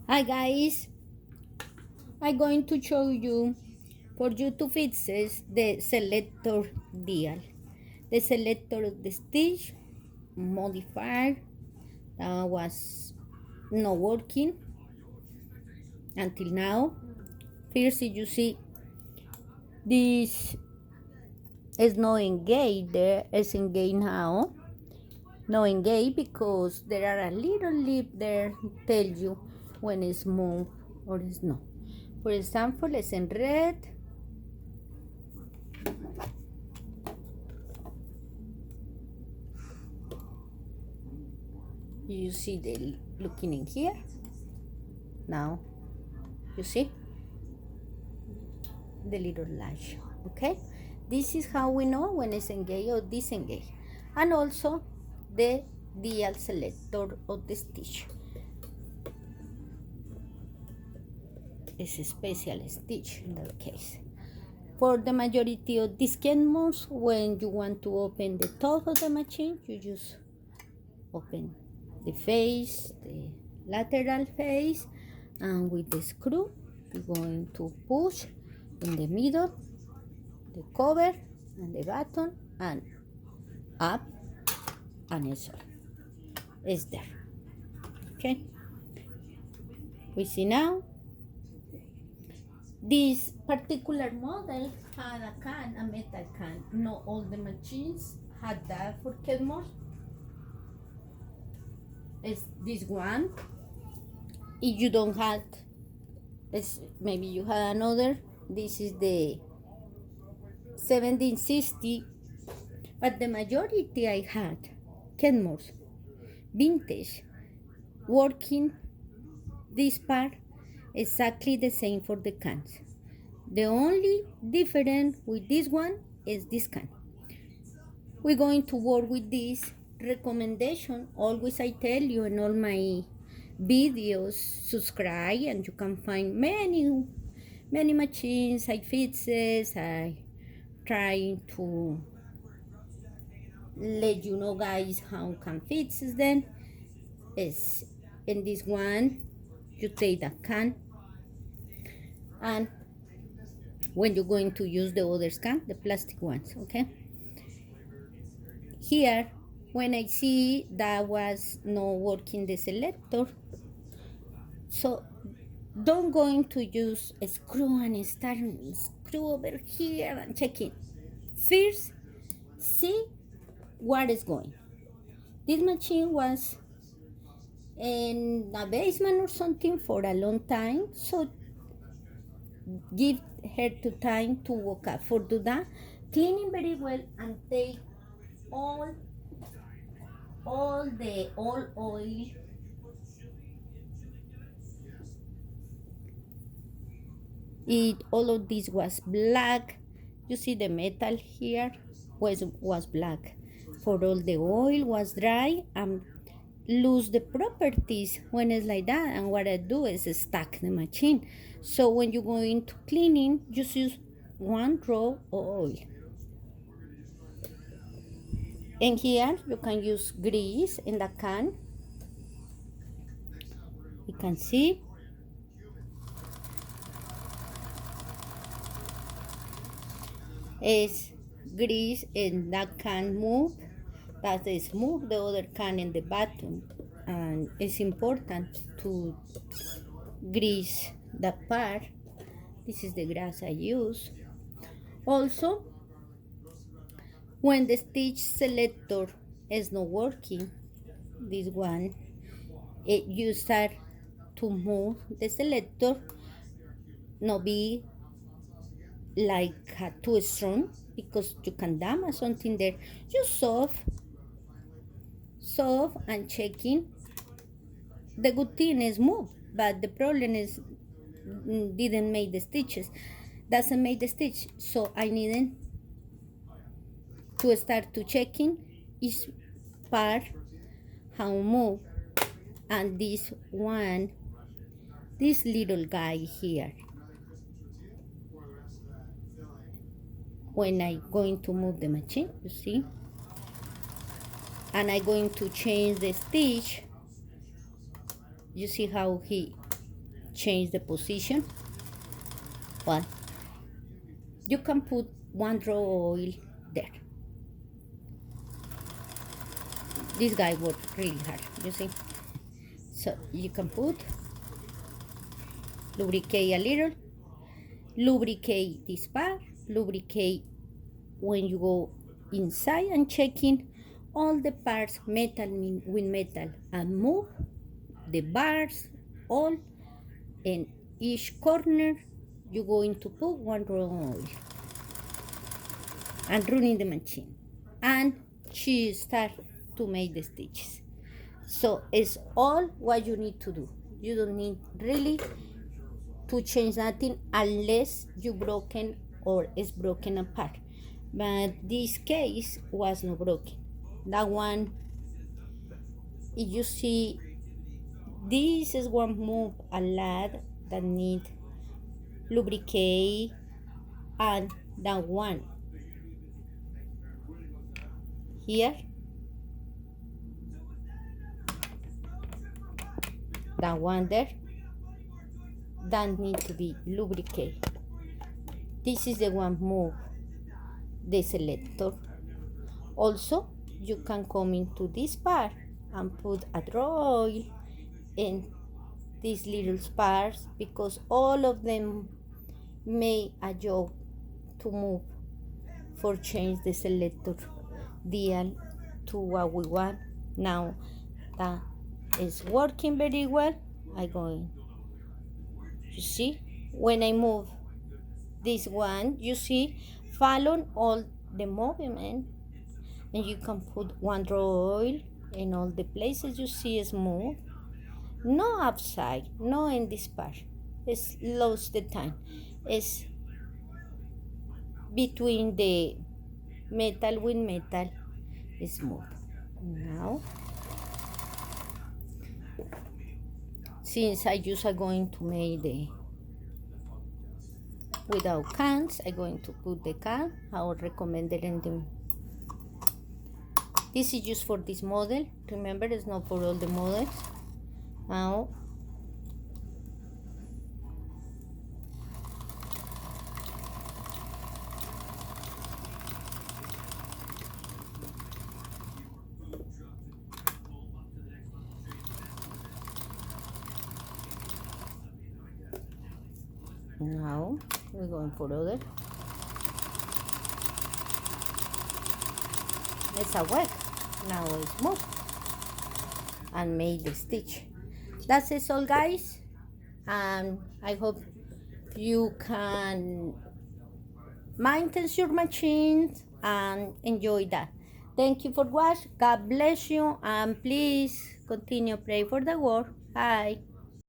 Hi guys, I'm going to show you for you to fix the selector dial. The selector of the stitch modifier was not working until now. First you see this is not engaged, there is engaged now. No engaged because there are a little lip there tell you when it's moved or it's not. For example, it's in red. You see the looking in here. Now you see the little lash. Okay, this is how we know when it's engaged or disengaged, and also the dial selector of the stitch is a special stitch in that case. For the majority of these Kenmores, when you want to open the top of the machine, you just open the face, the lateral face, and with the screw, you're going to push in the middle, the cover, and the button, and up, and it's all. It's there. Okay? We see now. This particular model had a can, a metal can. Not all the machines had that for Kenmore. It's this one. If you don't have, it's maybe you have another. This is the 1760, but the majority I had Kenmore's vintage working this part exactly the same for the cans. The only difference with this one is this can. We're going to work with this recommendation. Always I tell you in all my videos, subscribe and you can find many machines I fixes. I trying to let you know guys how can fix them. Is in this one you take the can, and when you're going to use the other can, the plastic ones, okay? Here, when I see that was not working the selector, so don't going to use a screw and start screw over here and check it. First, see what is going. This machine was in a basement or something for a long time, so give her to time to walk up. For do that, cleaning very well and take all the old oil all of this was black. You see the metal here was black. For all the oil was dry and lose the properties when it's like that. And what I do is stack the machine. So when you go into cleaning, just use one row of oil. And here you can use grease in the can. You can see is grease and that can move. That is move the other can in the bottom, and it's important to grease that part. This is the grease I use. Also, when the stitch selector is not working, this one, you start to move the selector, not be like too strong because you can damage something there. Just soft and checking. The good thing is move, but the problem is didn't make the stitches, doesn't make the stitch. So I needed to start to checking each part how move, and this one, this little guy here, when I going to move the machine, you see, and I going to change the stitch. You see how he change the position. But you can put one drop oil there. This guy worked really hard, you see. So you can put, lubricate a little, lubricate this part, lubricate when you go inside and checking all the parts metal with metal and move the bars all in each corner. You're going to put one drop oil and running the machine, and she start to make the stitches. So it's all what you need to do. You don't need really to change nothing unless you broken or it's broken apart. But this case was not broken. That one, if you see, this is one move a lot that need lubricate, and that one here, that one there, that need to be lubricated. This is the one move the selector. Also, you can come into this part and put a drop oil in these little parts, because all of them make a job to move for change the selector dial to what we want. Now that is working very well. I going, you see, when I move this one, you see, follow all the movement, and you can put one drop oil in all the places you see smooth. No upside, no in this part. It's lost the time. It's between the metal with metal smooth. Now, since I just are going to make the without cans, I'm going to put the can. I would recommend it in the. This is just for this model. Remember, it's not for all the models. Now, we're going for other. It's a work. Now it's move and make the stitch. That's it all, guys, and I hope you can maintain your machines and enjoy that. Thank you for watching. God bless you, and please continue pray for the world. Bye.